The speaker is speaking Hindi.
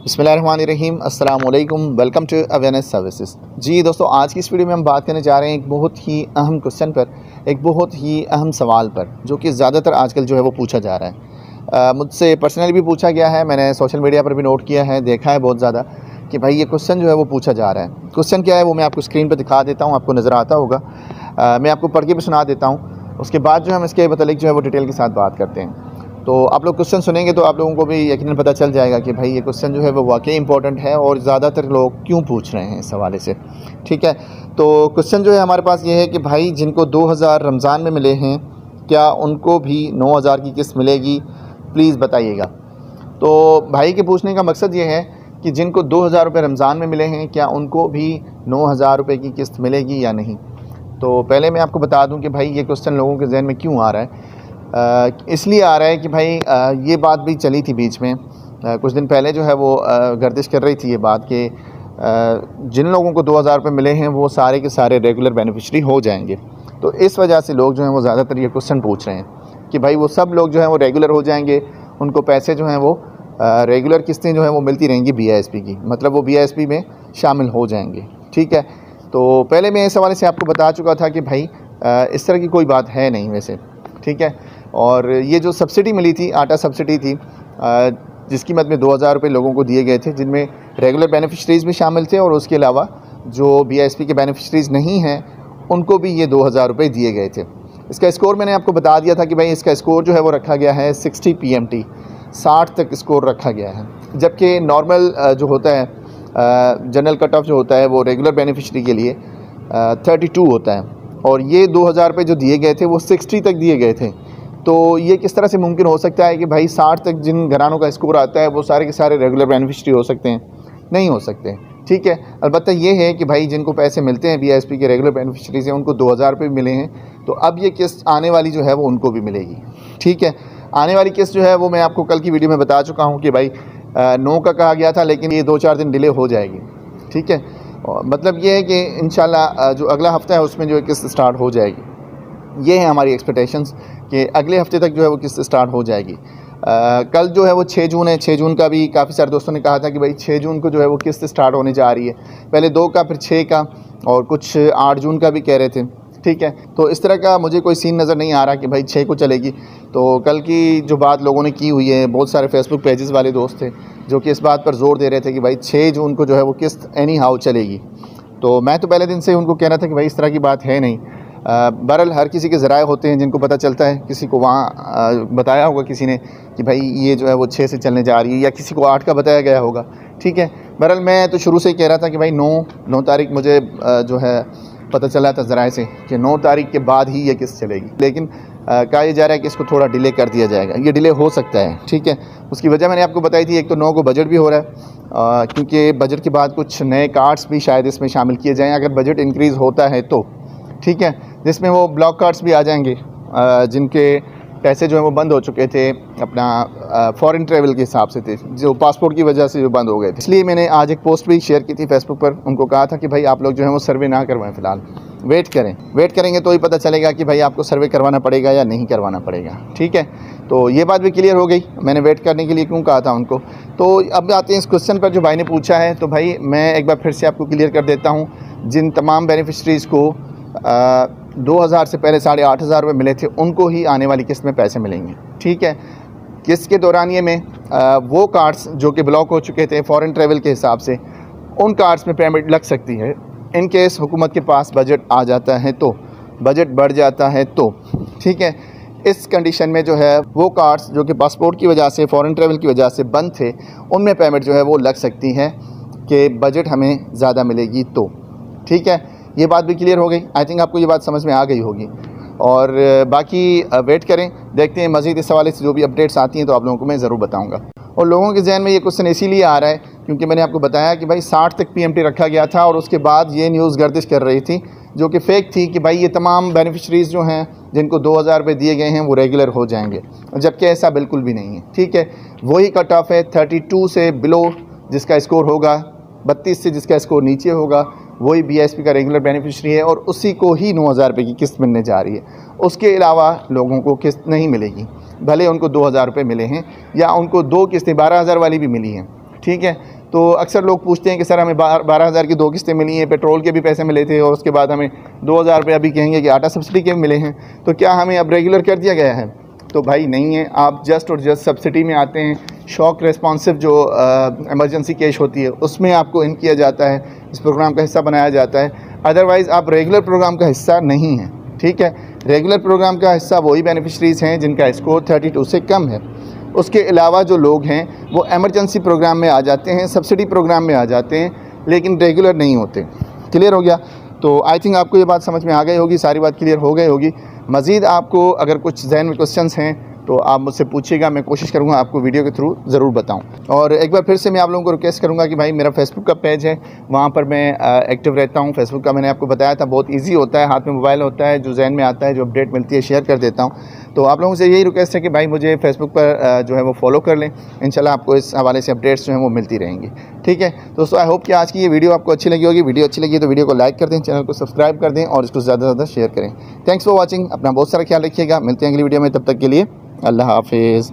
बिस्मिल्लाहिर्रहमानिर्रहीम, अस्सलाम वालेकुम, वेलकम टू अवेयरनेस सर्विसेज। जी दोस्तों, आज की इस वीडियो में हम बात करने जा रहे हैं एक बहुत ही अहम क्वेश्चन पर, एक बहुत ही अहम सवाल पर, जो कि ज़्यादातर आजकल जो है वो पूछा जा रहा है। मुझसे पर्सनली भी पूछा गया है, मैंने सोशल मीडिया पर भी नोट किया है, देखा है बहुत ज़्यादा कि भाई ये क्वेश्चन जो है वो पूछा जा रहा है। क्वेश्चन क्या है वो मैं आपको स्क्रीन पर दिखा देता हूँ, आपको नज़र आता होगा। मैं आपको पढ़ के भी सुना देता हूँ, उसके बाद जो हम इसके मतलब जो है वो डिटेल के साथ बात करते हैं। तो आप लोग क्वेश्चन सुनेंगे तो आप लोगों को भी यकीनन पता चल जाएगा कि भाई ये क्वेश्चन जो है वो वाकई इंपॉर्टेंट है और ज़्यादातर लोग क्यों पूछ रहे हैं इस हवाले से। ठीक है, तो क्वेश्चन जो है हमारे पास ये है कि भाई जिनको 2000 रमज़ान में मिले हैं, क्या उनको भी 9000 की किस्त मिलेगी? प्लीज़ बताइएगा। तो भाई के पूछने का मकसद ये है कि जिनको 2000 रुपये रमज़ान में मिले हैं, क्या उनको भी 9000 रुपये की किस्त मिलेगी या नहीं? तो पहले मैं आपको बता दूं कि भाई ये क्वेश्चन लोगों के जहन में क्यों आ रहा है। इसलिए आ रहा है कि भाई ये बात भी चली थी बीच में, कुछ दिन पहले जो है वो गर्दिश कर रही थी ये बात कि जिन लोगों को 2000 रुपये मिले हैं वो सारे के सारे रेगुलर बेनिफिशरी हो जाएंगे। तो इस वजह से लोग जो हैं वो ज़्यादातर ये क्वेश्चन पूछ रहे हैं कि भाई वो सब लोग जो हैं वो रेगुलर हो जाएंगे, उनको पैसे जो हैं वो रेगुलर किस्तें जो हैं वो मिलती रहेंगी BISP की, मतलब वो BISP में शामिल हो जाएंगे। ठीक है, तो पहले मैं इस हवाले से आपको बता चुका था कि भाई इस तरह की कोई बात है नहीं वैसे। ठीक है, और ये जो सब्सिडी मिली थी, आटा सब्सिडी थी, जिसकी मद में 2000 रुपये लोगों को दिए गए थे, जिनमें रेगुलर बेनिफिशरीज़ भी शामिल थे और उसके अलावा जो BISP के बेनिफिशरीज़ नहीं हैं उनको भी ये 2000 रुपये दिए गए थे। इसका स्कोर मैंने आपको बता दिया था कि भाई इसका स्कोर जो है वो रखा गया है 60 PMT, 60 तक स्कोर रखा गया है। जबकि नॉर्मल जो होता है, जनरल कट ऑफ जो होता है वो रेगुलर बेनिफिशरी के लिए 32 होता है, और ये 2000 रुपये जो दिए गए थे वो 60 तक दिए गए थे। तो ये किस तरह से मुमकिन हो सकता है कि भाई 60 तक जिन घरानों का स्कोर आता है वो सारे के सारे रेगुलर बेनिफिशरी हो सकते हैं? नहीं हो सकते। ठीक है, अलबत्ता ये है कि भाई जिनको पैसे मिलते हैं BISP के रेगुलर बेनिफिशरी से, उनको 2000 रुपये मिले हैं, तो अब ये किस्त आने वाली जो है वो उनको भी मिलेगी। ठीक है, आने वाली किस्त जो है वो मैं आपको कल की वीडियो में बता चुका हूँ कि भाई 9 का कहा गया था, लेकिन ये 2-4 दिन डिले हो जाएगी। ठीक है, मतलब ये है कि इंशाल्लाह जो अगला हफ्ता है उसमें जो है किस्त स्टार्ट हो जाएगी। ये है हमारी एक्सपेक्टेशंस कि अगले हफ्ते तक जो है वो किस्त स्टार्ट हो जाएगी। कल जो है वो 6 जून है। 6 जून का भी काफ़ी सारे दोस्तों ने कहा था कि भाई 6 जून को जो है वो किस्त स्टार्ट होने जा रही है, पहले 2 का फिर 6 का और कुछ 8 जून का भी कह रहे थे। ठीक है, तो इस तरह का मुझे कोई सीन नज़र नहीं आ रहा कि भाई 6 को चलेगी। तो कल की जो बात लोगों ने की हुई है, बहुत सारे फेसबुक पेजेस वाले दोस्त थे जो कि इस बात पर जोर दे रहे थे कि भाई 6 जून को जो है वो किस्त एनी हाउ चलेगी। तो मैं तो पहले दिन से उनको कह रहा था कि भाई इस तरह की बात है नहीं। बहरहाल हर किसी के ज़राए होते हैं जिनको पता चलता है, किसी को वहाँ बताया होगा किसी ने कि भाई ये जो है वो 6 से चलने जा रही है, या किसी को 8 का बताया गया होगा। ठीक है, बहरहाल मैं तो शुरू से ही कह रहा था कि भाई 9 तारीख मुझे जो है पता चला था ज़राए से कि 9 तारीख के बाद ही ये किस्त चलेगी, लेकिन कहा यह जा रहा है कि इसको थोड़ा डिले कर दिया जाएगा। ये डिले हो सकता है। ठीक है, उसकी वजह मैंने आपको बताई थी। एक तो 9 को बजट भी हो रहा है, क्योंकि बजट के बाद कुछ नए कार्ड्स भी शायद इसमें शामिल किए जाएँ अगर बजट इंक्रीज़ होता है तो। ठीक है, जिसमें वो ब्लॉक कार्ड्स भी आ जाएंगे, जिनके पैसे जो है वो बंद हो चुके थे अपना फॉरेन ट्रैवल के हिसाब से थे, जो पासपोर्ट की वजह से जो बंद हो गए थे। इसलिए मैंने आज एक पोस्ट भी शेयर की थी फेसबुक पर, उनको कहा था कि भाई आप लोग जो है वो सर्वे ना करवाएं, फ़िलहाल वेट करें। वेट करेंगे तो ही पता चलेगा कि भाई आपको सर्वे करवाना पड़ेगा या नहीं करवाना पड़ेगा। ठीक है, तो ये बात भी क्लियर हो गई, मैंने वेट करने के लिए क्यों कहा था उनको। तो अब आते हैं इस क्वेश्चन पर जो भाई ने पूछा है। तो भाई मैं एक बार फिर से आपको क्लियर कर देता हूँ, जिन तमाम बेनिफिशरीज़ को 2000 से पहले 8500 रुपये मिले थे उनको ही आने वाली किस्त में पैसे मिलेंगे। ठीक है, किस्त के दौरानिए में वो कार्ड्स जो कि ब्लॉक हो चुके थे फॉरेन ट्रैवल के हिसाब से, उन कार्ड्स में पेमेंट लग सकती है इन केस हुकूमत के पास बजट आ जाता है तो, बजट बढ़ जाता है तो। ठीक है, इस कंडीशन में जो है वो कार्ड्स जो कि पासपोर्ट की वजह से, फॉरेन ट्रैवल की वजह से बंद थे, उनमें पेमेंट जो है वो लग सकती है कि बजट हमें ज़्यादा मिलेगी तो। ठीक है, ये बात भी क्लियर हो गई। आई थिंक आपको ये बात समझ में आ गई होगी। और बाकी वेट करें, देखते हैं मज़ीद इस हवाले से जो भी अपडेट्स आती हैं तो आप लोगों को मैं ज़रूर बताऊंगा। और लोगों के जहन में ये क्वेश्चन इसीलिए आ रहा है क्योंकि मैंने आपको बताया कि भाई 60 तक PMT रखा गया था, और उसके बाद ये न्यूज़ गर्दिश कर रही थी जो कि फ़ेक थी कि भाई ये तमाम बेनिफिशरीज़ जो हैं जिनको 2000 रुपये दिए गए हैं वो रेगुलर हो जाएंगे, जबकि ऐसा बिल्कुल भी नहीं है। ठीक है, वही कट ऑफ है 32 से बिलो जिसका स्कोर होगा, 32 से जिसका स्कोर नीचे होगा, वही BISP का रेगुलर बेनिफिशरी है और उसी को ही 9000 रुपये की किस्त मिलने जा रही है। उसके अलावा लोगों को किस्त नहीं मिलेगी, भले उनको 2000 रुपये मिले हैं या उनको 2 किस्तें 12000 वाली भी मिली हैं। ठीक है। तो अक्सर लोग पूछते हैं कि सर हमें 12,000 की 2 किस्तें मिली हैं, पेट्रोल के भी पैसे मिले थे और उसके बाद हमें 2,000 रुपये अभी कहेंगे कि आटा सब्सिडी के मिले हैं, तो क्या हमें अब रेगुलर कर दिया गया है? तो भाई नहीं है, आप जस्ट और जस्ट सब्सिडी में आते हैं। शॉक रेस्पॉन्सिव जो इमरजेंसी कैश होती है उसमें आपको इन किया जाता है, इस प्रोग्राम का हिस्सा बनाया जाता है। अदरवाइज़ आप रेगुलर प्रोग्राम का हिस्सा नहीं हैं, ठीक है। रेगुलर प्रोग्राम का हिस्सा वही बेनिफिशरीज़ हैं जिनका स्कोर 32 से कम है। उसके अलावा जो लोग हैं वो एमरजेंसी प्रोग्राम में आ जाते हैं, सब्सिडी प्रोग्राम में आ जाते हैं, लेकिन रेगुलर नहीं होते। क्लियर हो गया? तो आई थिंक आपको ये बात समझ में आ गई होगी, सारी बात क्लियर हो गई होगी। मज़ीद आपको अगर कुछ ज़हन में क्वेश्चंस हैं तो आप मुझसे पूछिएगा, मैं कोशिश करूँगा आपको वीडियो के थ्रू ज़रूर बताऊँ। और एक बार फिर से मैं आप लोगों को रिक्वेस्ट करूँगा कि भाई मेरा फेसबुक का पेज है, वहाँ पर मैं एक्टिव रहता हूँ। फेसबुक का मैंने आपको बताया था, बहुत ईजी होता है, हाथ में मोबाइल होता है, जो जहन में आता है, जो अपडेट मिलती है शेयर कर देता हूँ। तो आप लोगों से यही रिक्वेस्ट है कि भाई मुझे फेसबुक पर जो है वो फॉलो कर लें, इंशाल्लाह आपको इस हवाले से अपडेट्स जो हैं वो मिलती रहेंगी, ठीक है। दोस्तों आई होप कि आज की ये वीडियो आपको अच्छी लगी होगी। वीडियो अच्छी लगी तो वीडियो को लाइक कर दें, चैनल को सब्सक्राइब कर दें और इसको ज़्यादा से ज़्यादा शेयर करें। Thanks for watching. अपना बहुत सारा ख्याल रखिएगा, मिलते हैं अगली वीडियो में, तब तक के लिए अल्लाह हाफिज़।